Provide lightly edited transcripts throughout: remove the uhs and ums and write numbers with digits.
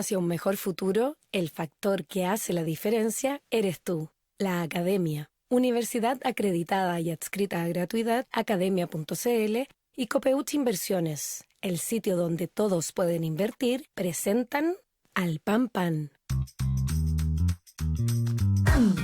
Hacia un mejor futuro, el factor que hace la diferencia eres tú, la Academia. Universidad acreditada y adscrita a gratuidad, academia.cl y Copeuch Inversiones, el sitio donde todos pueden invertir, presentan Al Pan Pan.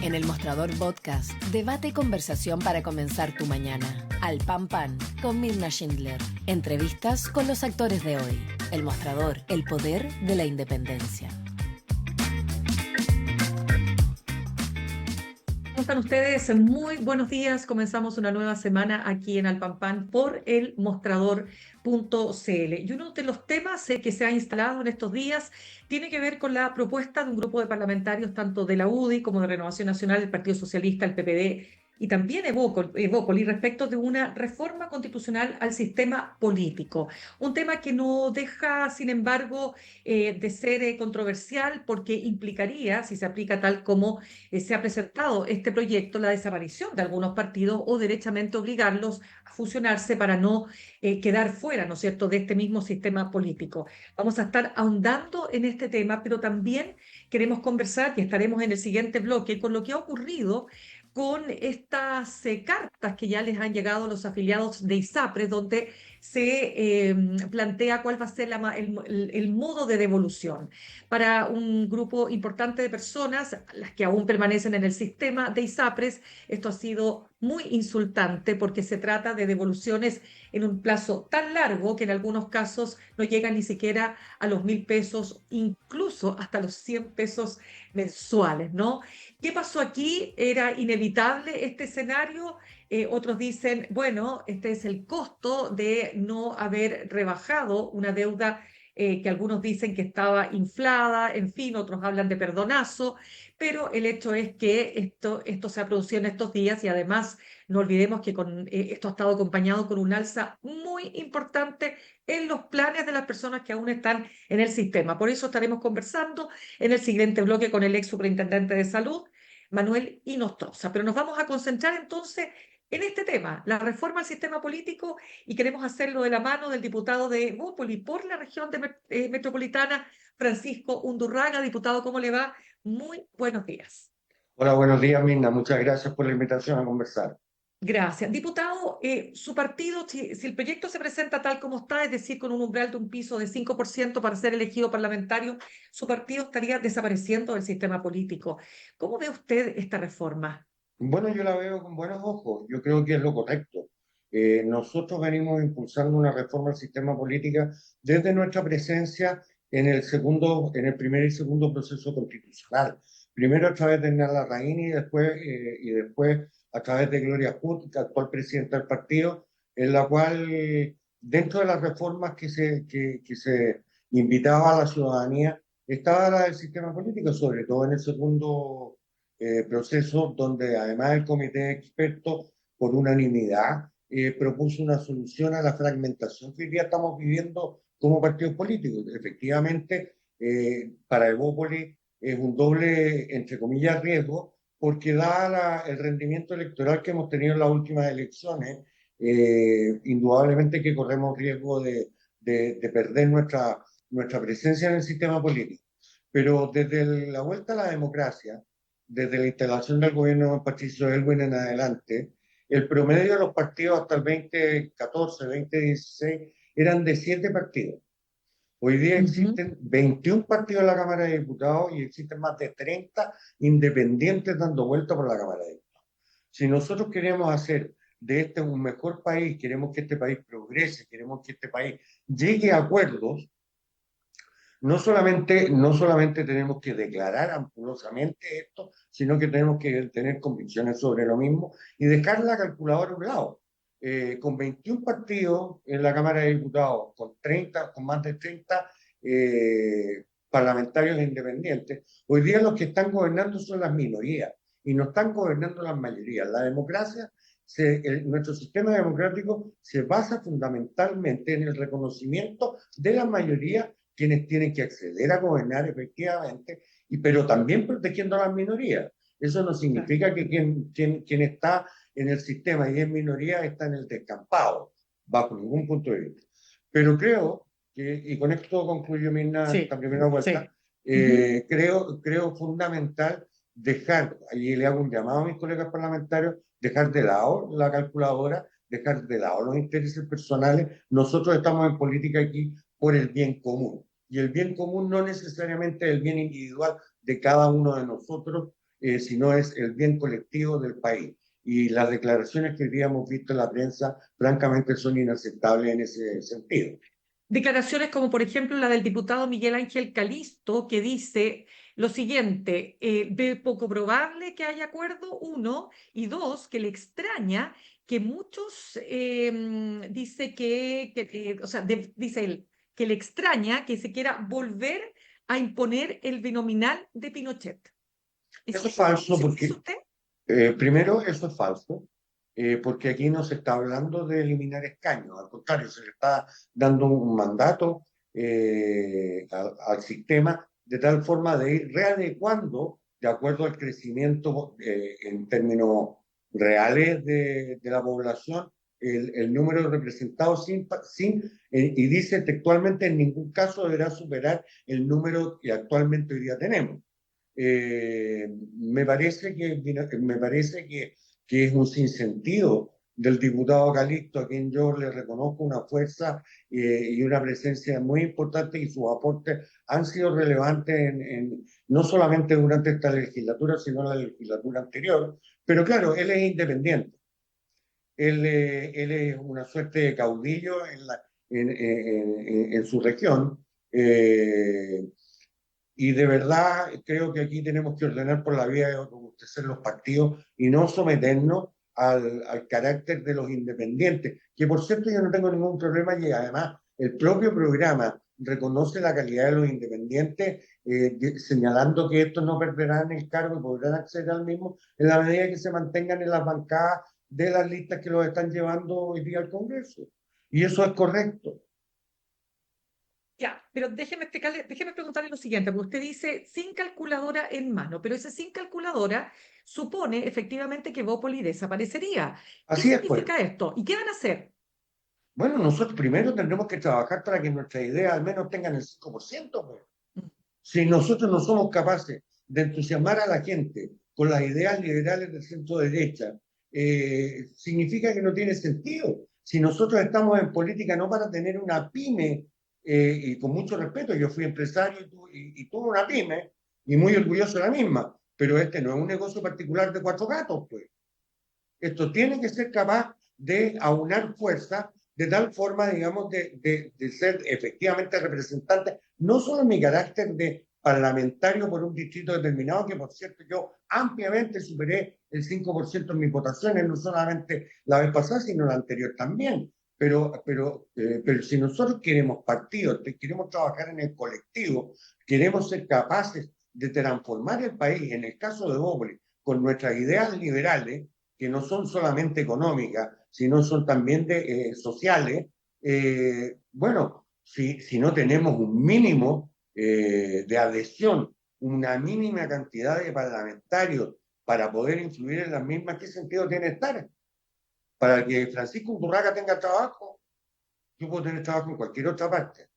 En el Mostrador Podcast, debate y conversación para comenzar tu mañana. Al Pan Pan, con Mirna Schindler. Entrevistas con los actores de hoy. El Mostrador, el poder de la independencia. ¿Cómo están ustedes? Muy buenos días. Comenzamos una nueva semana aquí en Alpampan por el mostrador.cl. Y uno de los temas que se ha instalado en estos días tiene que ver con la propuesta de un grupo de parlamentarios, tanto de la UDI como de Renovación Nacional, el Partido Socialista, el PPD y también Evópoli, respecto de una reforma constitucional al sistema político. Un tema que no deja, sin embargo, de ser controversial porque implicaría, si se aplica tal como se ha presentado este proyecto, la desaparición de algunos partidos o derechamente obligarlos a fusionarse para no quedar fuera, ¿no es cierto?, de este mismo sistema político. Vamos a estar ahondando en este tema, pero también queremos conversar, y estaremos en el siguiente bloque, con lo que ha ocurrido con estas cartas que ya les han llegado a los afiliados de ISAPRES, donde se plantea cuál va a ser el modo de devolución para un grupo importante de personas, las que aún permanecen en el sistema de ISAPRES. Esto ha sido muy insultante porque se trata de devoluciones en un plazo tan largo que en algunos casos no llegan ni siquiera a los 1.000 pesos, incluso hasta los 100 pesos mensuales, ¿no? ¿Qué pasó aquí? ¿Era inevitable este escenario? Otros dicen, bueno, este es el costo de no haber rebajado una deuda que algunos dicen que estaba inflada, en fin, otros hablan de perdonazo, pero el hecho es que esto se ha producido en estos días y además no olvidemos que esto ha estado acompañado con un alza muy importante en los planes de las personas que aún están en el sistema. Por eso estaremos conversando en el siguiente bloque con el ex superintendente de salud, Manuel Inostroza. Pero nos vamos a concentrar entonces en este tema, la reforma al sistema político, y queremos hacerlo de la mano del diputado de Evópoli por la región metropolitana, Francisco Undurraga. Diputado, ¿cómo le va? Muy buenos días. Hola, buenos días, Mirna. Muchas gracias por la invitación a conversar. Gracias. Diputado, su partido, si el proyecto se presenta tal como está, es decir, con un umbral de un piso de 5% para ser elegido parlamentario, su partido estaría desapareciendo del sistema político. ¿Cómo ve usted esta reforma? Bueno, yo la veo con buenos ojos. Yo creo que es lo correcto. Nosotros venimos impulsando una reforma al sistema político desde nuestra presencia en el primer y segundo proceso constitucional. Primero a través de Hernán Larraín y después a través de Gloria Hood, actual presidenta del partido, en la cual, dentro de las reformas que se invitaba a la ciudadanía, estaba la del sistema político, sobre todo en el segundo proceso, donde además el comité de expertos, por unanimidad, propuso una solución a la fragmentación que hoy día estamos viviendo como partidos políticos. Efectivamente, para Evópoli es un doble, entre comillas, riesgo, porque da el rendimiento electoral que hemos tenido en las últimas elecciones, indudablemente que corremos riesgo de perder nuestra presencia en el sistema político. Pero desde la vuelta a la democracia, desde la instalación del gobierno de Patricio Aylwin en adelante, el promedio de los partidos hasta el 2014, 2016 eran de 7 partidos. Hoy día existen 21 partidos en la Cámara de Diputados y existen más de 30 independientes dando vuelta por la Cámara de Diputados. Si nosotros queremos hacer de este un mejor país, queremos que este país progrese, queremos que este país llegue a acuerdos, no solamente tenemos que declarar ampulosamente esto, sino que tenemos que tener convicciones sobre lo mismo y dejar la calculadora a un lado. Con 21 partidos en la Cámara de Diputados, con más de 30 parlamentarios independientes, hoy día los que están gobernando son las minorías y no están gobernando las mayorías. La democracia, nuestro sistema democrático se basa fundamentalmente en el reconocimiento de las mayorías, quienes tienen que acceder a gobernar efectivamente, pero también protegiendo a las minorías. Eso no significa que quien está en el sistema y es minoría está en el descampado, bajo ningún punto de vista. Pero creo que, y con esto concluyo Mirna, Sí, esta primera vuelta, sí. Ujú. Creo fundamental dejar, y le hago un llamado a mis colegas parlamentarios, dejar de lado la calculadora, dejar de lado los intereses personales. Nosotros estamos en política aquí por el bien común. Y el bien común no necesariamente es el bien individual de cada uno de nosotros, sino es el bien colectivo del país. Y las declaraciones que hoy día hemos visto en la prensa, francamente, son inaceptables en ese sentido. Declaraciones como por ejemplo la del diputado Miguel Ángel Calisto, que dice lo siguiente: ve poco probable que haya acuerdo, uno, y dos, que le extraña que muchos, o sea, dice él, que le extraña que se quiera volver a imponer el binominal de Pinochet. Eso es ¿Eso falso se dice porque, usted? primero, eso es falso, porque aquí no se está hablando de eliminar escaños, al contrario, se le está dando un mandato al sistema de tal forma de ir readecuando de acuerdo al crecimiento en términos reales de la población, el número de representados y dice textualmente, en ningún caso deberá superar el número que actualmente hoy día tenemos. Me parece que es un sinsentido del diputado Calixto, a quien yo le reconozco una fuerza y una presencia muy importante, y sus aportes han sido relevantes no solamente durante esta legislatura, sino en la legislatura anterior. Pero claro, él es independiente. Él es una suerte de caudillo en su región. Eh, y de verdad creo que aquí tenemos que ordenar por la vía de robustecer los partidos y no someternos al carácter de los independientes, que por cierto yo no tengo ningún problema, y además el propio programa reconoce la calidad de los independientes, señalando que estos no perderán el cargo y podrán acceder al mismo en la medida que se mantengan en las bancadas de las listas que los están llevando hoy día al Congreso. Y eso es correcto. Ya, pero déjeme preguntarle lo siguiente, porque usted dice sin calculadora en mano, pero ese sin calculadora supone efectivamente que Bópoli desaparecería. ¿Qué Así es, pues. significa esto? ¿Y qué van a hacer? Bueno, nosotros primero tendremos que trabajar para que nuestras ideas al menos tengan el 5%, pues. Si nosotros no somos capaces de entusiasmar a la gente con las ideas liberales del centro derecha, significa que no tiene sentido. Si nosotros estamos en política no para tener una pyme, y con mucho respeto, yo fui empresario y tuve una pyme y muy orgulloso de la misma, pero este no es un negocio particular de cuatro gatos, pues. Esto tiene que ser capaz de aunar fuerzas de tal forma, digamos, de ser efectivamente representante, no solo en mi carácter de parlamentario por un distrito determinado, que por cierto yo ampliamente superé el 5% en mis votaciones, no solamente la vez pasada, sino la anterior también. Pero si nosotros queremos partidos, queremos trabajar en el colectivo, queremos ser capaces de transformar el país, en el caso de Bópoli, con nuestras ideas liberales, que no son solamente económicas, sino son también sociales. Bueno, si no tenemos un mínimo de adhesión, una mínima cantidad de parlamentarios para poder influir en las mismas, ¿qué sentido tiene estar? Para que Francisco Urraca tenga trabajo, yo puedo tener trabajo en cualquier otra parte.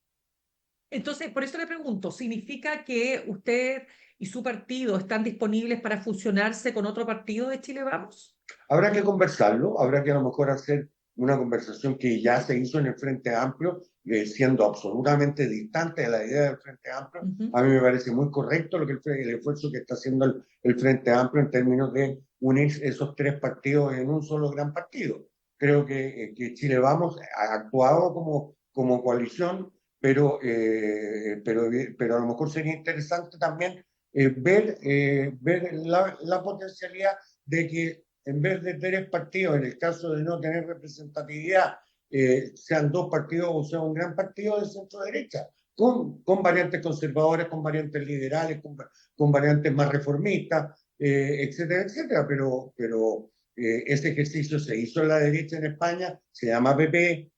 Entonces, por eso le pregunto, ¿significa que usted y su partido están disponibles para fusionarse con otro partido de Chile Vamos? Habrá que conversarlo, habrá que a lo mejor hacer una conversación que ya se hizo en el Frente Amplio, siendo absolutamente distante de la idea del Frente Amplio. Ujú. A mí me parece muy correcto el esfuerzo que está haciendo el Frente Amplio en términos de unir esos tres partidos en un solo gran partido. Creo que Chile Vamos ha actuado como coalición, pero a lo mejor sería interesante también ver la potencialidad de que en vez de tres partidos, en el caso de no tener representatividad, sean dos partidos o sea un gran partido de centro derecha, con variantes conservadoras, con variantes liberales, con variantes más reformistas, etcétera, etcétera. Pero ese ejercicio se hizo en la derecha en España, se llama PP.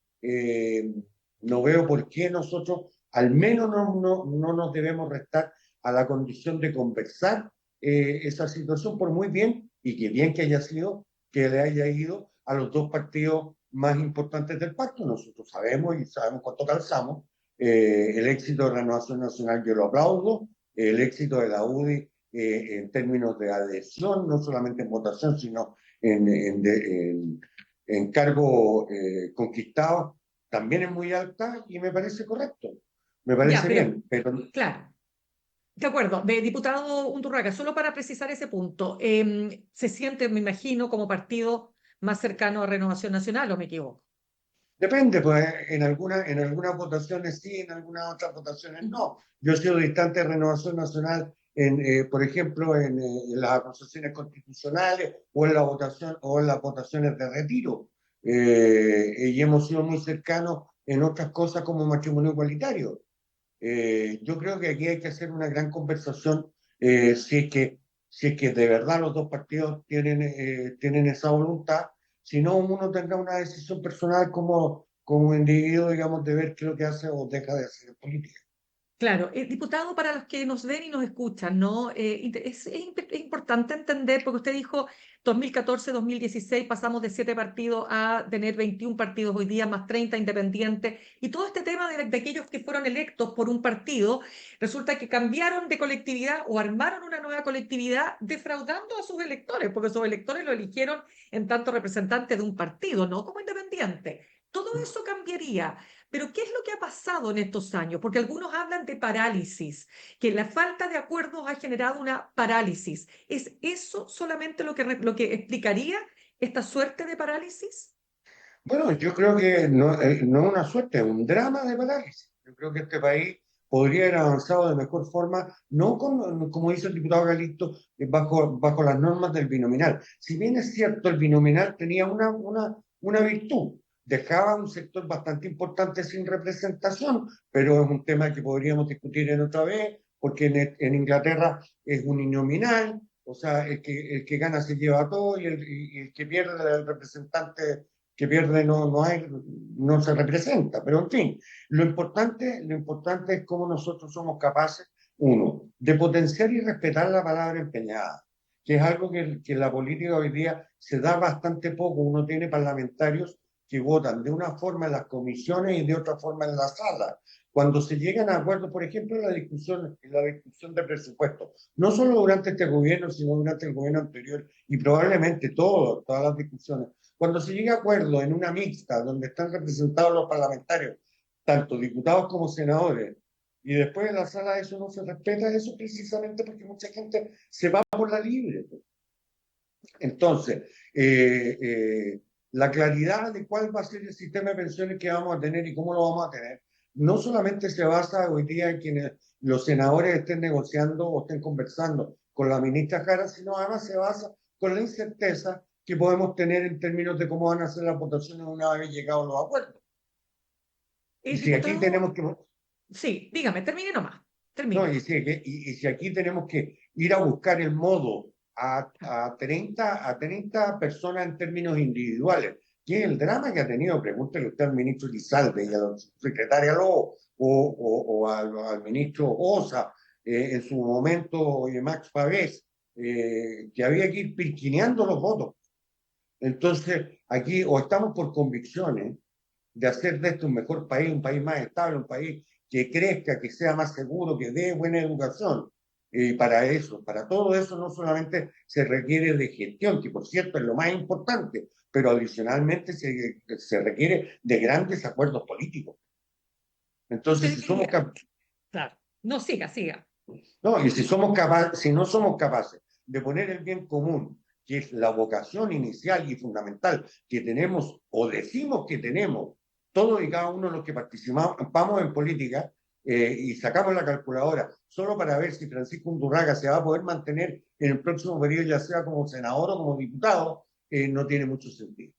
No veo por qué nosotros al menos no nos debemos restar a la condición de conversar esa situación, por muy bien y que bien que haya sido que le haya ido a los dos partidos más importantes del pacto. Nosotros sabemos y sabemos cuánto calzamos. El éxito de Renovación Nacional yo lo aplaudo, el éxito de la UDI en términos de adhesión, no solamente en votación, sino en cargo conquistado, también es muy alta y me parece correcto, me Ya, parece pero bien, pero claro. De acuerdo, diputado Undurraga, solo para precisar ese punto, se siente, me imagino, como partido más cercano a Renovación Nacional, ¿o me equivoco? depende, pues en algunas votaciones sí, en algunas otras votaciones no. Yo he sido distante de Renovación Nacional, por ejemplo, en las acusaciones constitucionales o en la votación o en las votaciones de retiro. Y hemos sido muy cercanos en otras cosas como matrimonio igualitario. Yo creo que aquí hay que hacer una gran conversación si es que de verdad los dos partidos tienen esa voluntad, si no uno tendrá una decisión personal como individuo, digamos, de ver qué es lo que hace o deja de hacer en política. Claro, diputado, para los que nos ven y nos escuchan, ¿no? Es importante entender, porque usted dijo 2014-2016 pasamos de 7 partidos a tener 21 partidos hoy día, más 30 independientes, y todo este tema de aquellos que fueron electos por un partido, resulta que cambiaron de colectividad o armaron una nueva colectividad defraudando a sus electores, porque sus electores lo eligieron en tanto representante de un partido, no como independiente. Todo eso cambiaría. Pero ¿qué es lo que ha pasado en estos años? Porque algunos hablan de parálisis, que la falta de acuerdos ha generado una parálisis. ¿Es eso solamente lo que explicaría esta suerte de parálisis? Bueno, yo creo que no es una suerte, es un drama de parálisis. Yo creo que este país podría haber avanzado de mejor forma, no como dice el diputado Galito, bajo las normas del binominal. Si bien es cierto, el binominal tenía una virtud, dejaba un sector bastante importante sin representación, pero es un tema que podríamos discutir en otra vez, porque en Inglaterra es uninominal, o sea, el que gana se lleva todo y el que pierde el representante que pierde no se representa. Pero en fin, lo importante es cómo nosotros somos capaces, uno, de potenciar y respetar la palabra empeñada, que es algo que en la política hoy día se da bastante poco. Uno tiene parlamentarios que votan de una forma en las comisiones y de otra forma en la sala. Cuando se llegan a acuerdos, por ejemplo, en la discusión de presupuestos, no solo durante este gobierno, sino durante el gobierno anterior y probablemente todas las discusiones, cuando se llega a acuerdo en una mixta donde están representados los parlamentarios, tanto diputados como senadores, y después en la sala eso no se respeta, eso precisamente porque mucha gente se va por la libre. Entonces, la claridad de cuál va a ser el sistema de pensiones que vamos a tener y cómo lo vamos a tener, no solamente se basa hoy día en que los senadores estén negociando o estén conversando con la ministra Jara, sino además se basa con la incerteza que podemos tener en términos de cómo van a ser las votaciones una vez llegados los acuerdos. Y si aquí Diputado, tenemos que, sí, dígame, termine nomás, no, termine. y si aquí tenemos que ir a buscar el modo a 30 personas en términos individuales, que es el drama que ha tenido, pregúntele usted al ministro Lizalde y a la secretaria Lobo al ministro Osa, en su momento, oye, Max Pavés, que había que ir pirquineando los votos. Entonces, aquí o estamos por convicciones de hacer de esto un mejor país, un país más estable, un país que crezca, que sea más seguro, que dé buena educación. Para eso, para todo eso, no solamente se requiere de gestión, que por cierto es lo más importante, pero adicionalmente se requiere de grandes acuerdos políticos. Entonces, Usted diría, claro, no, siga, siga. no, y si no somos capaces de poner el bien común, que es la vocación inicial y fundamental que tenemos o decimos que tenemos todos y cada uno de los que participamos en política, y sacamos la calculadora solo para ver si Francisco Undurraga se va a poder mantener en el próximo periodo, ya sea como senador o como diputado, no tiene mucho sentido.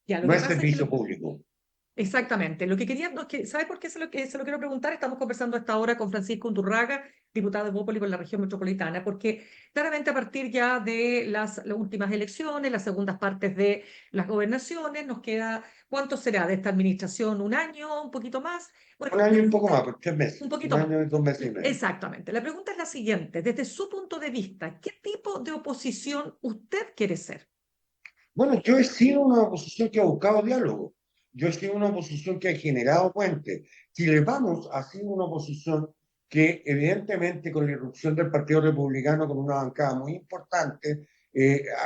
Ya, lo No que es pasa es que servicio público. exactamente. Lo que quería, no, ¿sabe por qué se lo quiero preguntar? Estamos conversando a esta hora con Francisco Undurraga, diputado de Bópoli por la región metropolitana, porque claramente a partir ya de las últimas elecciones, las segundas partes de las gobernaciones, nos queda, ¿cuánto será de esta administración? ¿Un año? ¿Un poquito más? Un Bueno, la año y un poco pregunta, más, por 3 meses. un Un poquito más. año y 2 meses y medio. Exactamente. La pregunta es la siguiente. Desde su punto de vista, ¿qué tipo de oposición usted quiere ser? Bueno, yo he sido una oposición que ha buscado diálogo. Yo he sido una oposición que ha generado puentes. Chile Vamos ha sido una oposición que evidentemente con la irrupción del Partido Republicano, con una bancada muy importante,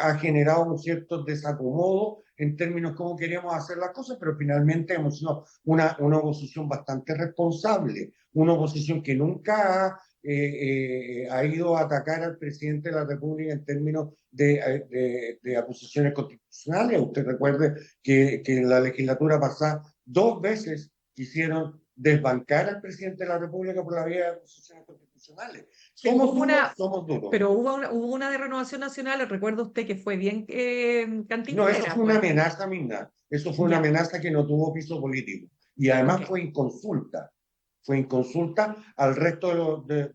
ha generado un cierto desacomodo en términos de cómo queríamos hacer las cosas, pero finalmente hemos sido una oposición bastante responsable, una oposición que nunca ha ido a atacar al presidente de la República en términos de acusaciones constitucionales. Usted recuerde que en la legislatura pasada 2 veces quisieron desbancar al presidente de la República por la vía de acusaciones constitucionales. Sí, Somos hubo duros, una, somos duros. pero hubo una de Renovación Nacional, recuerda usted que fue bien No, eso cantinflera, fue una pues. amenaza, Minda. Eso fue una Ya, amenaza que no tuvo piso político. Y ok. además fue inconsulta. Fue inconsulta al resto de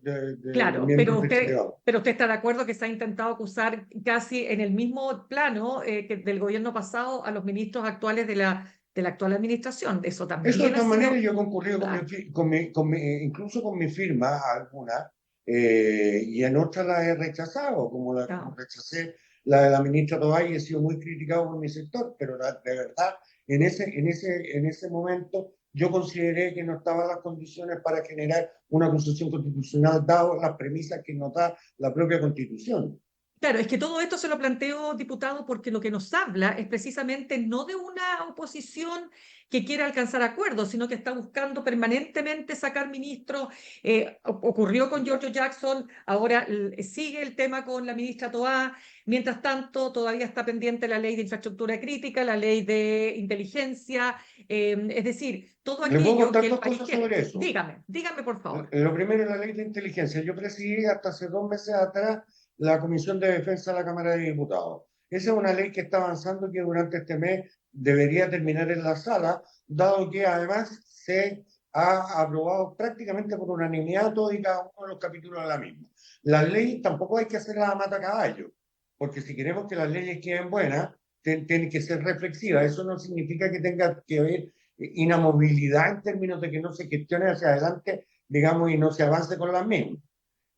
Claro, miembros del Senado. pero usted está de acuerdo que se ha intentado acusar casi en el mismo plano del gobierno pasado a los ministros actuales de la actual administración. Eso Eso de también ha todas maneras sido, yo he concurrido claro, incluso con mi firma alguna, y en otras la he rechazado, como claro. rechacé la de la ministra Toay, y he sido muy criticado por mi sector, pero de verdad, en ese momento yo consideré que no estaban las condiciones para generar una acusación constitucional, dado las premisas que nos da la propia Constitución. Claro, es que todo esto se lo planteo, diputado, porque lo que nos habla es precisamente no de una oposición que quiera alcanzar acuerdos, sino que está buscando permanentemente sacar ministros. Ocurrió con Giorgio Jackson, ahora sigue el tema con la ministra Toá. Mientras tanto, todavía está pendiente la ley de infraestructura crítica, la ley de inteligencia, es decir, todo Le puedo aquello que contar el dos país cosas quiere. sobre eso. Dígame por favor. Lo primero es la ley de inteligencia. Yo presidí hasta hace 2 meses atrás la Comisión de Defensa de la Cámara de Diputados. Esa es una ley que está avanzando y que durante este mes debería terminar en la sala, dado que además se ha aprobado prácticamente por unanimidad todo y cada uno de los capítulos de la misma. Las leyes tampoco hay que hacerlas a mata caballo, porque si queremos que las leyes queden buenas, tienen que ser reflexivas. Eso no significa que tenga que haber inamovilidad en términos de que no se gestione hacia adelante, digamos, y no se avance con las mismas.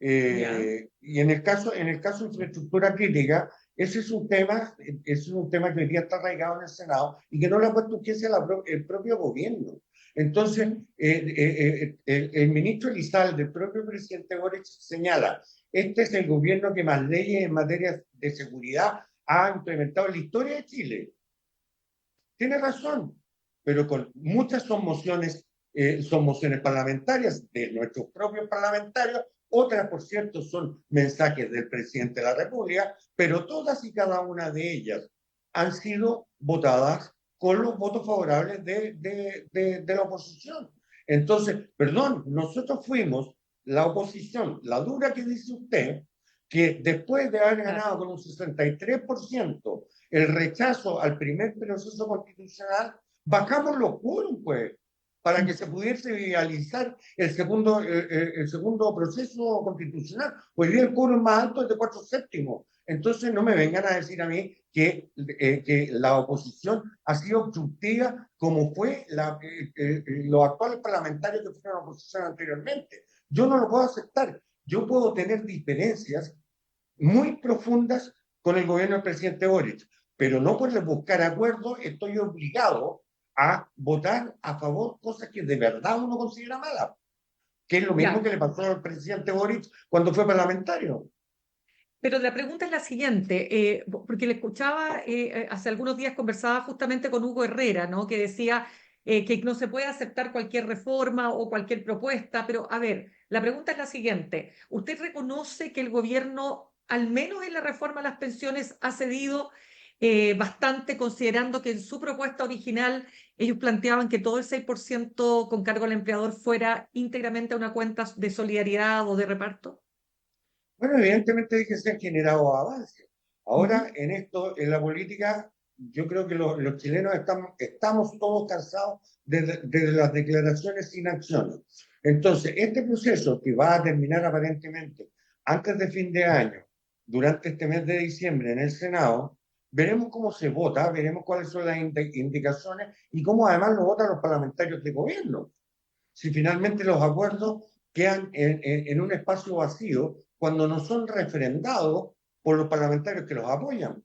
Ya. Y en el caso de infraestructura crítica, ese es un tema que hoy día está arraigado en el Senado y que no le ha puesto urgencia el propio gobierno. Entonces, el ministro Elizalde, el propio presidente Boric, señala, este es el gobierno que más leyes en materia de seguridad ha implementado en la historia de Chile. Tiene razón, pero muchas son mociones parlamentarias de nuestros propios parlamentarios, otras, por cierto, son mensajes del presidente de la República, pero todas y cada una de ellas han sido votadas con los votos favorables de la oposición. Entonces, perdón, nosotros fuimos la oposición, la dura que dice usted, que después de haber Claro. ganado con un 63% el rechazo al primer proceso constitucional, bajamos los quórum, pues, para que se pudiese realizar el segundo proceso constitucional. Hoy día el quórum más alto es de 4/7. Entonces no me vengan a decir a mí que la oposición ha sido obstructiva como fue los actuales parlamentarios que fueron oposición anteriormente. Yo no lo puedo aceptar. Yo puedo tener diferencias muy profundas con el gobierno del presidente Boric, pero no por buscar acuerdos estoy obligado a votar a favor cosas que de verdad uno considera malas, que es lo mismo Ya. que le pasó al presidente Boric cuando fue parlamentario. Pero la pregunta es la siguiente, porque le escuchaba hace algunos días conversaba justamente con Hugo Herrera, ¿no? Que decía que no se puede aceptar cualquier reforma o cualquier propuesta, pero a ver, la pregunta es la siguiente, ¿usted reconoce que el gobierno, al menos en la reforma a las pensiones, ha cedido bastante, considerando que en su propuesta original ellos planteaban que todo el 6% con cargo al empleador fuera íntegramente a una cuenta de solidaridad o de reparto? Bueno, evidentemente que se han generado avances. Ujú. Ahora, en la política, yo creo que los chilenos estamos todos cansados de las declaraciones sin acciones. Entonces, este proceso que va a terminar aparentemente antes de fin de año, durante este mes de diciembre en el Senado, veremos cómo se vota, veremos cuáles son las indicaciones y cómo además lo votan los parlamentarios de gobierno. Si finalmente los acuerdos quedan en un espacio vacío cuando no son refrendados por los parlamentarios que los apoyan.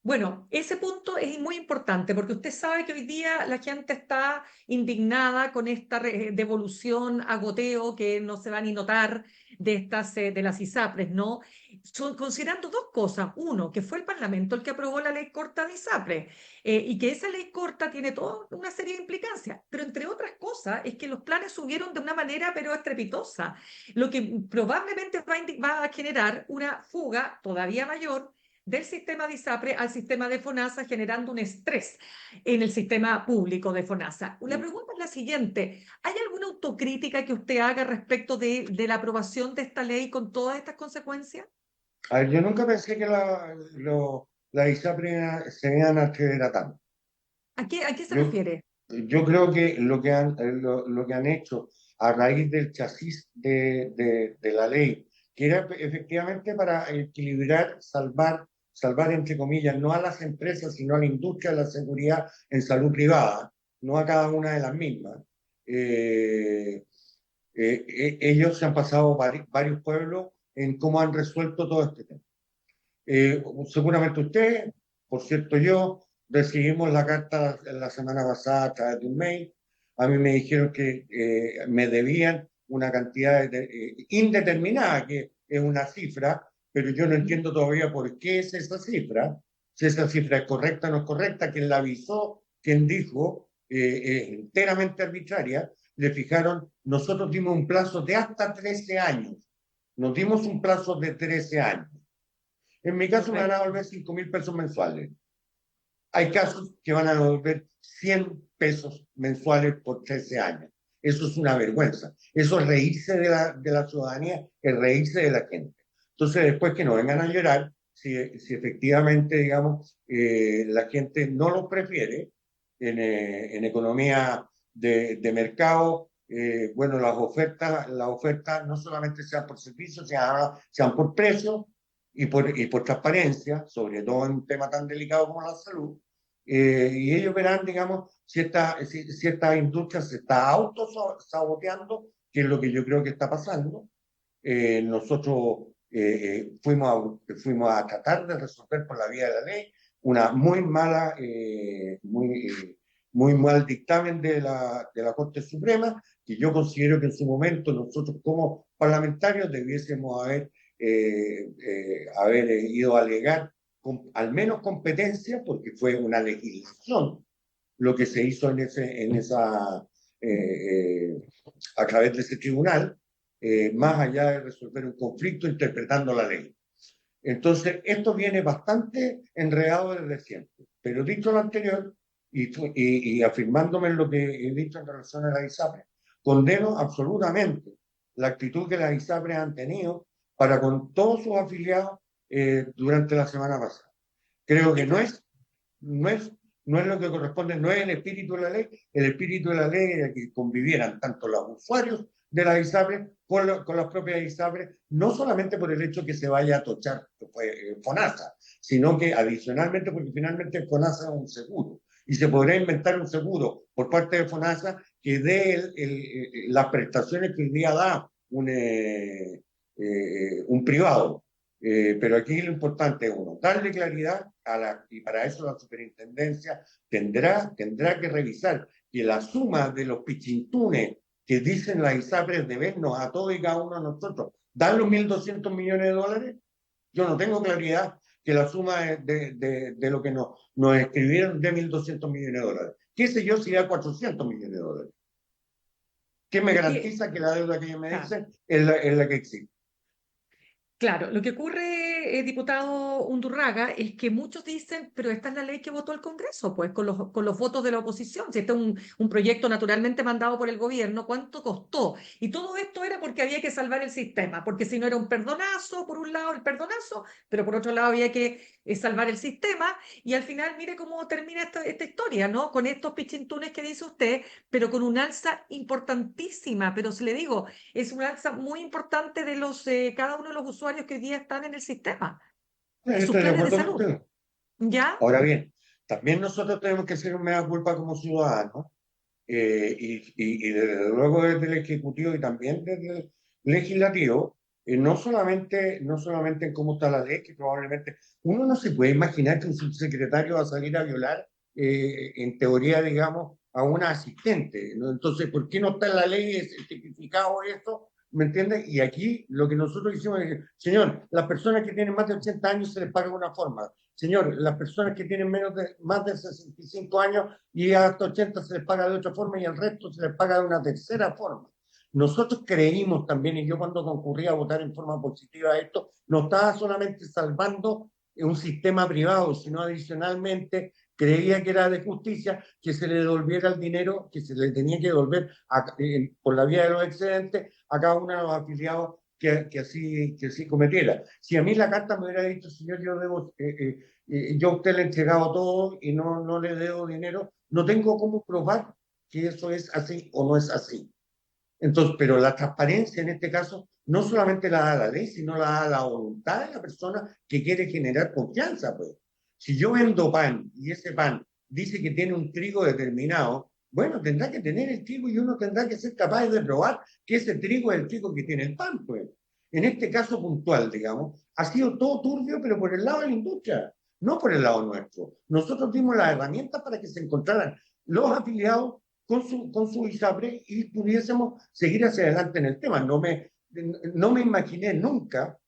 Bueno, ese punto es muy importante porque usted sabe que hoy día la gente está indignada con esta devolución a goteo que no se va ni notar de estas de las ISAPRES, ¿no? Considerando dos cosas. Uno, que fue el Parlamento el que aprobó la ley corta de ISAPRES y que esa ley corta tiene toda una serie de implicancias. Pero entre otras cosas es que los planes subieron de una manera pero estrepitosa, lo que probablemente va a generar una fuga todavía mayor del sistema de ISAPRE al sistema de FONASA, generando un estrés en el sistema público de FONASA. La pregunta es la siguiente: ¿hay alguna autocrítica que usted haga respecto de la aprobación de esta ley con todas estas consecuencias? A ver, yo nunca pensé que la ISAPRE se iban a atrever a tanto. ¿A qué se Yo, refiere? yo creo que lo que han hecho a raíz del chasis de la ley, que era efectivamente para equilibrar, salvar entre comillas, no a las empresas, sino a la industria de la seguridad en salud privada, no a cada una de las mismas. Eh, Ellos se han pasado varios pueblos en cómo han resuelto todo este tema. Seguramente usted, por cierto yo, recibimos la carta la semana pasada a través de un mail. A mí me dijeron que me debían una cantidad indeterminada, que es una cifra, pero yo no entiendo todavía por qué es esa cifra, si esa cifra es correcta o no es correcta, quién la avisó, quién dijo, es enteramente arbitraria. Le fijaron, nosotros dimos un plazo de hasta 13 años, nos dimos un plazo de 13 años. En mi caso me van a Correcto. devolver 5.000 pesos mensuales. Hay casos que van a devolver 100 pesos mensuales por 13 años. Eso es una vergüenza. Eso es reírse de la ciudadanía, es reírse de la gente. Entonces, después que no vengan a llorar, si efectivamente, digamos, la gente no los prefiere en economía de mercado, bueno, las ofertas no solamente sean por servicios, sean por precio y por transparencia, sobre todo en un tema tan delicado como la salud, y ellos verán, digamos, si esta industria se está autosaboteando, que es lo que yo creo que está pasando. Nosotros fuimos a tratar de resolver por la vía de la ley una muy mal dictamen de la Corte Suprema, que yo considero que en su momento nosotros como parlamentarios debiésemos haber ido a alegar al menos competencia, porque fue una legislación lo que se hizo a través de ese tribunal, más allá de resolver un conflicto interpretando la ley. Entonces, esto viene bastante enredado desde siempre. Pero dicho lo anterior, y afirmándome en lo que he dicho en relación a la ISAPRE, condeno absolutamente la actitud que las ISAPRE han tenido para con todos sus afiliados durante la semana pasada. Creo que no es, no es lo que corresponde, no es el espíritu de la ley. El espíritu de la ley era que convivieran tanto los usuarios de la ISAPRE con las propias ISAPRE, no solamente por el hecho que se vaya a tochar FONASA, sino que adicionalmente porque finalmente FONASA es un seguro y se podría inventar un seguro por parte de FONASA que dé las prestaciones que hoy día da un privado. Pero aquí lo importante es uno, darle claridad y para eso la superintendencia tendrá que revisar que la suma de los pichintunes que dicen las ISAPRES de vernos a todos y cada uno de nosotros, dan los 1.200 millones de dólares. Yo no tengo claridad que la suma de lo que nos escribieron de 1.200 millones de dólares. ¿Qué sé yo si da 400 millones de dólares? ¿Qué me Es que, garantiza que la deuda que ellos me ah, dicen es la que existe? claro, lo que ocurre, diputado Undurraga, es que muchos dicen, pero esta es la ley que votó el Congreso, pues con los votos de la oposición. Si este es un proyecto naturalmente mandado por el gobierno, ¿cuánto costó? Y todo esto era porque había que salvar el sistema, porque si no era un perdonazo, por un lado el perdonazo, pero por otro lado había que salvar el sistema. Y al final, mire cómo termina esta historia, ¿no? Con estos pichintunes que dice usted, pero con un alza importantísima. Pero si le digo, es una alza muy importante de cada uno de los usuarios que hoy día están en el sistema, de sus Estoy de planes de acuerdo con salud. usted. ¿Ya? Ahora bien, también nosotros tenemos que hacer un mea culpa como ciudadanos, y desde luego desde el Ejecutivo y también desde el Legislativo, no solamente en cómo está la ley, que probablemente uno no se puede imaginar que un subsecretario va a salir a violar, en teoría, digamos, a una asistente, ¿no? Entonces, ¿por qué no está en la ley tipificado eso? ¿Me entiendes? Y aquí lo que nosotros hicimos es, señor, las personas que tienen más de 80 años se les paga de una forma. Señor, las personas que tienen más de 65 años y hasta 80 se les paga de otra forma y el resto se les paga de una tercera forma. Nosotros creímos también, y yo cuando concurrí a votar en forma positiva a esto, no estaba solamente salvando un sistema privado, sino adicionalmente creía que era de justicia que se le devolviera el dinero que se le tenía que devolver por la vía de los excedentes a cada uno de los afiliados que así cometiera. Si a mí la carta me hubiera dicho, señor, yo a usted le he entregado todo y no le debo dinero, no tengo cómo probar que eso es así o no es así. Entonces, pero la transparencia en este caso no solamente la da la ley, sino la da la voluntad de la persona que quiere generar confianza, pues. Si yo vendo pan y ese pan dice que tiene un trigo determinado, bueno, tendrá que tener el trigo y uno tendrá que ser capaz de probar que ese trigo es el trigo que tiene el pan, pues. En este caso puntual, digamos, ha sido todo turbio, pero por el lado de la industria, no por el lado nuestro. Nosotros dimos las herramientas para que se encontraran los afiliados con su ISAPRE y pudiésemos seguir hacia adelante en el tema. No me imaginé nunca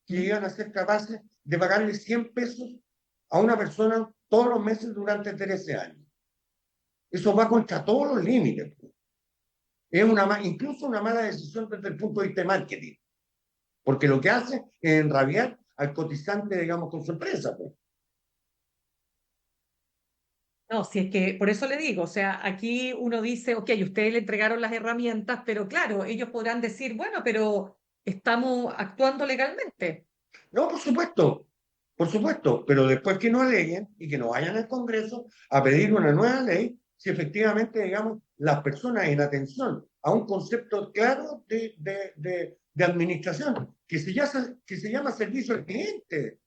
que iban a ser capaces de pagarle 100 pesos a una persona todos los meses durante 13 años. Eso va contra todos los límites. Es incluso una mala decisión desde el punto de vista de marketing, porque lo que hace es enrabiar al cotizante, digamos, con su empresa. Pues. No, si es que por eso le digo, o sea, aquí uno dice, ok, ustedes le entregaron las herramientas, pero claro, ellos podrán decir, bueno, pero estamos actuando legalmente. No, por supuesto, pero después que no aleguen y que no vayan al Congreso a pedir una nueva ley, si efectivamente, digamos, las personas en atención a un concepto claro de administración, que se llama servicio al cliente.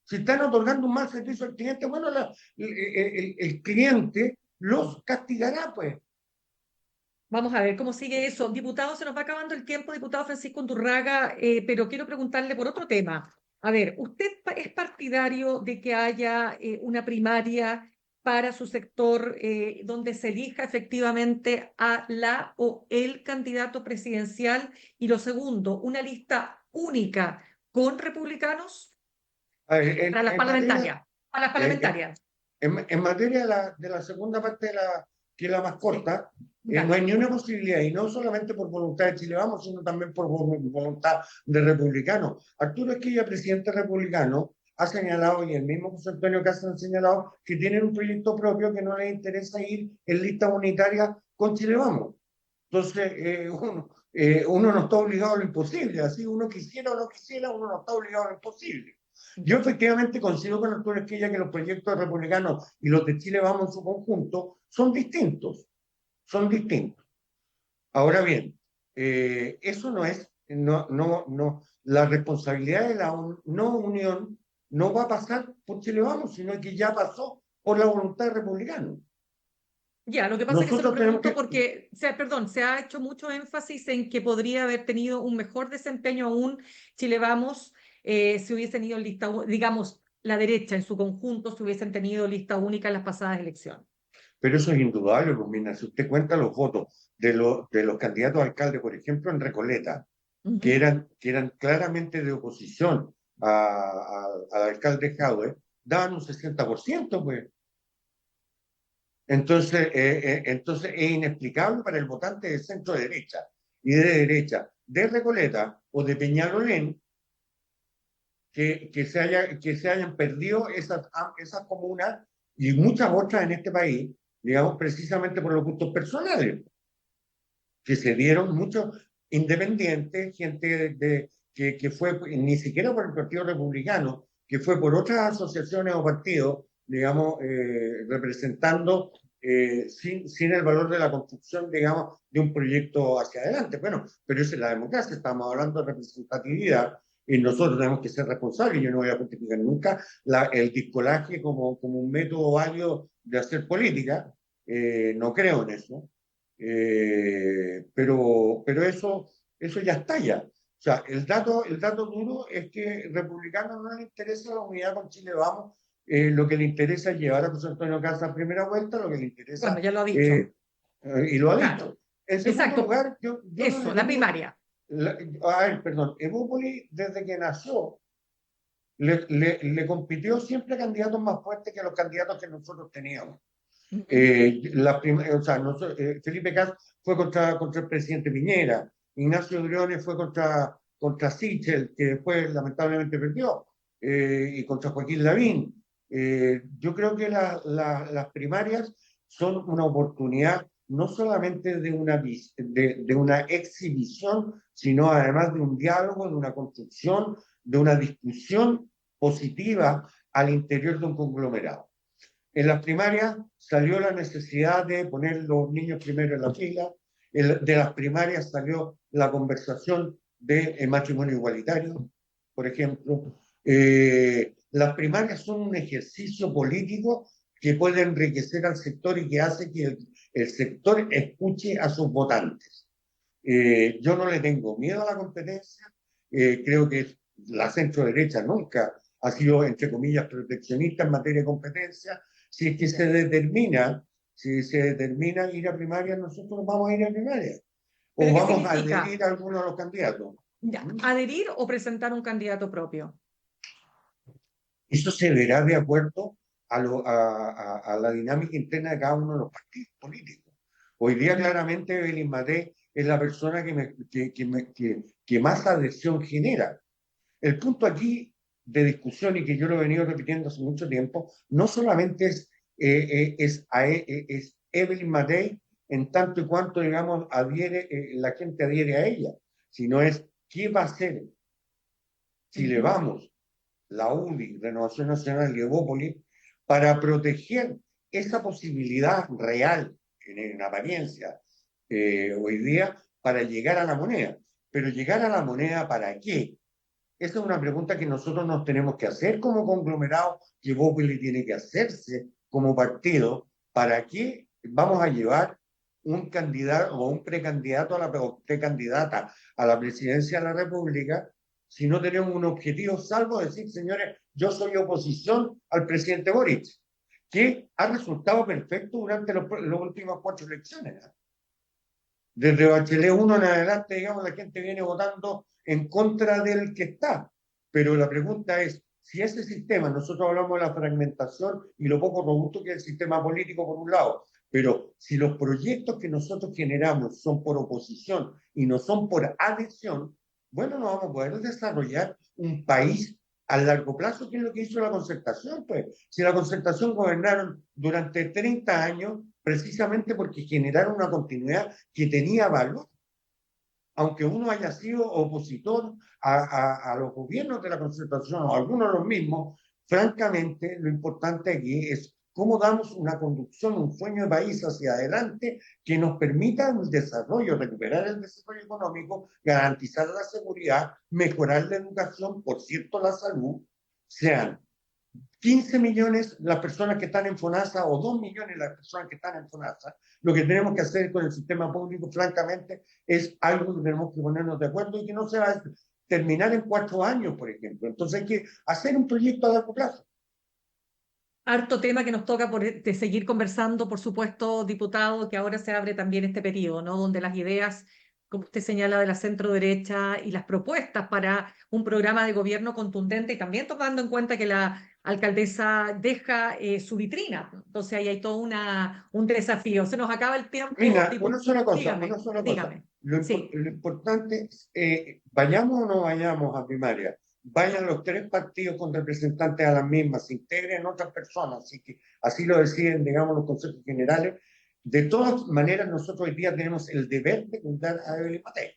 Si están otorgando un mal servicio al cliente, bueno, el cliente los castigará, pues. Vamos a ver cómo sigue eso. Diputado, se nos va acabando el tiempo, diputado Francisco Undurraga, pero quiero preguntarle por otro tema. A ver, ¿usted es partidario de que haya una primaria para su sector donde se elija efectivamente a la o el candidato presidencial? Y lo segundo, una lista única con republicanos A ver, para las parlamentarias. Para las en, parlamentarias. en materia de la segunda parte, que es la más Sí, corta, no dale. hay ni una posibilidad, y no solamente por voluntad de Chile Vamos, sino también por voluntad de republicanos. Arturo Esquilla, presidente republicano, ha señalado, y el mismo José Antonio Castro han señalado, que tienen un proyecto propio que no les interesa ir en lista unitaria con Chile Vamos. Entonces, uno no está obligado a lo imposible, así uno quisiera o no quisiera, uno no está obligado a lo imposible. Yo efectivamente coincido con Arturo Esquilla que los proyectos republicanos y los de Chile Vamos en su conjunto son distintos, son distintos. Ahora bien, eso la responsabilidad de la no unión no va a pasar por Chile Vamos, sino que ya pasó por la voluntad republicana. Ya, lo que pasa es que se lo Nosotros tenemos pregunto que, porque, perdón, se ha hecho mucho énfasis en que podría haber tenido un mejor desempeño aún Chile Vamos si hubiesen ido en lista, digamos, la derecha en su conjunto, si hubiesen tenido lista única en las pasadas elecciones. pero eso es indudable, Romina. Si usted cuenta los votos de los candidatos a alcalde, por ejemplo, en Recoleta, Ujú. que eran claramente de oposición al alcalde Jadwe, daban un 60%, pues. Entonces es inexplicable para el votante de centro derecha y de derecha de Recoleta o de Peñalolén que se hayan perdido esas comunas y muchas otras en este país, digamos, precisamente por los gustos personales, que se dieron muchos independientes, gente que fue ni siquiera por el Partido Republicano, que fue por otras asociaciones o partidos, digamos, representando sin el valor de la construcción, digamos, de un proyecto hacia adelante. Bueno, pero esa es la democracia, estamos hablando de representatividad y nosotros tenemos que ser responsables. Yo no voy a justificar nunca el discolaje como un método válido de hacer política, no creo en eso. Pero eso ya está ya. O sea, el dato duro es que republicanos no les interesa la unidad con Chile Vamos, lo que le interesa es llevar a José Antonio Casta a primera vuelta, lo que le Bueno, interesa, ya lo ha dicho. y lo ha Claro. dicho. En segundo Exacto. lugar, yo no Eso, le la tengo, primaria. a ver, perdón, Evópoli desde que nació le compitió siempre a candidatos más fuertes que los candidatos que nosotros teníamos. Ujú. O sea, Felipe Cas fue contra el presidente Piñera, Ignacio Briones fue contra Sichel, que después lamentablemente perdió, y contra Joaquín Lavín. Yo creo que las primarias son una oportunidad no solamente de una exhibición, sino además de un diálogo, de una construcción, de una discusión positiva al interior de un conglomerado. En las primarias salió la necesidad de poner los niños primero en la fila. De las primarias salió la conversación de matrimonio igualitario, por ejemplo. Las primarias son un ejercicio político que puede enriquecer al sector y que hace que el sector escuche a sus votantes. Yo no le tengo miedo a la competencia. Creo que la centro derecha nunca ha sido, entre comillas, proteccionista en materia de competencia. Si es que si se determina ir a primaria, nosotros vamos a ir a primaria. O ¿Pero qué vamos a significa? adherir a alguno de los candidatos. Ya, ¿adherir o presentar un candidato propio? Eso se verá de acuerdo a la dinámica interna de cada uno de los partidos políticos. Hoy día claramente Evelyn Matei es la persona que más adhesión genera. El punto aquí de discusión, y que yo lo he venido repitiendo hace mucho tiempo, no solamente es Evelyn Matei en tanto y cuanto, digamos, la gente adhiere a ella, sino es qué va a hacer si le vamos la UDI, Renovación Nacional y Evópolis, para proteger esa posibilidad real, en apariencia, hoy día, para llegar a la moneda. Pero llegar a la moneda, ¿para qué? Esa es una pregunta que nosotros nos tenemos que hacer como conglomerado, que Evópolis tiene que hacerse como partido. ¿Para qué vamos a llevar un candidato o un precandidato o precandidata a la presidencia de la República si no tenemos un objetivo, salvo decir, señores, yo soy oposición al presidente Boric, que ha resultado perfecto durante las últimas 4 elecciones? Desde Bachelet 1 en adelante, digamos, la gente viene votando en contra del que está. Pero la pregunta es, si ese sistema, nosotros hablamos de la fragmentación y lo poco robusto que es el sistema político por un lado, pero si los proyectos que nosotros generamos son por oposición y no son por adhesión, bueno, no vamos a poder desarrollar un país a largo plazo, que es lo que hizo la concertación. Pues, si la concertación gobernaron durante 30 años, precisamente porque generaron una continuidad que tenía valor, aunque uno haya sido opositor a los gobiernos de la concertación o algunos de los mismos, francamente lo importante aquí es cómo damos una conducción, un sueño de país hacia adelante que nos permita el desarrollo, recuperar el desarrollo económico, garantizar la seguridad, mejorar la educación, por cierto, la salud, sean 15 millones las personas que están en FONASA o 2 millones las personas que están en FONASA. Lo que tenemos que hacer con el sistema público, francamente, es algo que tenemos que ponernos de acuerdo y que no se va a terminar en 4 años, por ejemplo. Entonces hay que hacer un proyecto a largo plazo. Harto tema que nos toca de seguir conversando, por supuesto, diputado, que ahora se abre también este periodo, ¿no? Donde las ideas, como usted señala, de la centro derecha y las propuestas para un programa de gobierno contundente, y también tomando en cuenta que la alcaldesa deja su vitrina. Entonces ahí hay todo un desafío. Se nos acaba el tiempo, Mira, diputado. una sola cosa, Dígame, una sola cosa. dígame. Lo Sí. importante es, vayamos o no vayamos a primaria, vayan los 3 partidos con representantes a las mismas, se integren otras personas, así que así lo deciden, digamos, los consejos generales. De todas maneras, nosotros hoy día tenemos el deber de juntar a Evelyn Matei.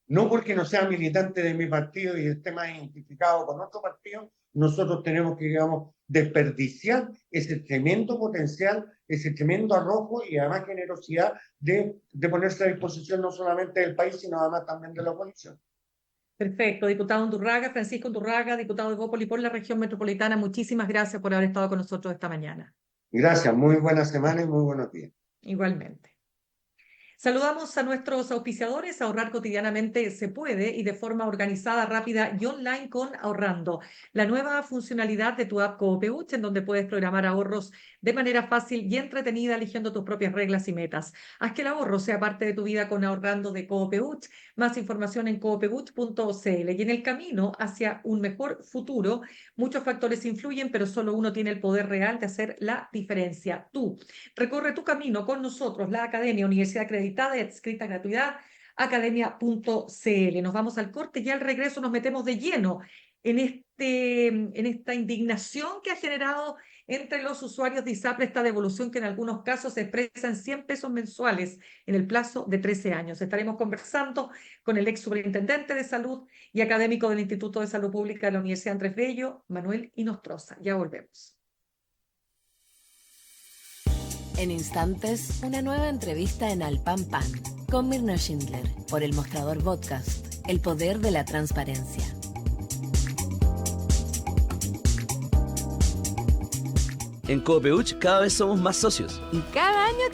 No porque no sea militante de mi partido y esté más identificado con otro partido, nosotros tenemos que, digamos, desperdiciar ese tremendo potencial, ese tremendo arrojo y además generosidad de ponerse a disposición no solamente del país, sino además también de la oposición. Perfecto, diputado Undurraga, Francisco Undurraga, diputado de Evópoli por la región metropolitana, muchísimas gracias por haber estado con nosotros esta mañana. Gracias, muy buena semana y muy buenos días. Igualmente. Saludamos a nuestros auspiciadores. Ahorrar cotidianamente se puede y de forma organizada, rápida y online con Ahorrando, la nueva funcionalidad de tu app Coopeuch, en donde puedes programar ahorros de manera fácil y entretenida, eligiendo tus propias reglas y metas. Haz que el ahorro sea parte de tu vida con Ahorrando de Coopeuch. Más información en coopeuch.cl. Y en el camino hacia un mejor futuro, muchos factores influyen, pero solo uno tiene el poder real de hacer la diferencia: tú. Recorre tu camino con nosotros, la Academia, Universidad Acreditada y Adscrita a Gratuidad, academia.cl. Nos vamos al corte y al regreso nos metemos de lleno en esta indignación que ha generado entre los usuarios de ISAPRE esta devolución, que en algunos casos se expresa en 100 pesos mensuales en el plazo de 13 años. Estaremos conversando con el ex superintendente de salud y académico del Instituto de Salud Pública de la Universidad Andrés Bello, Manuel Inostroza. Ya volvemos. En instantes, una nueva entrevista en Al Pan Pan con Mirna Schindler por El Mostrador Podcast, el poder de la transparencia. En Coopeuch cada vez somos más socios. Y cada año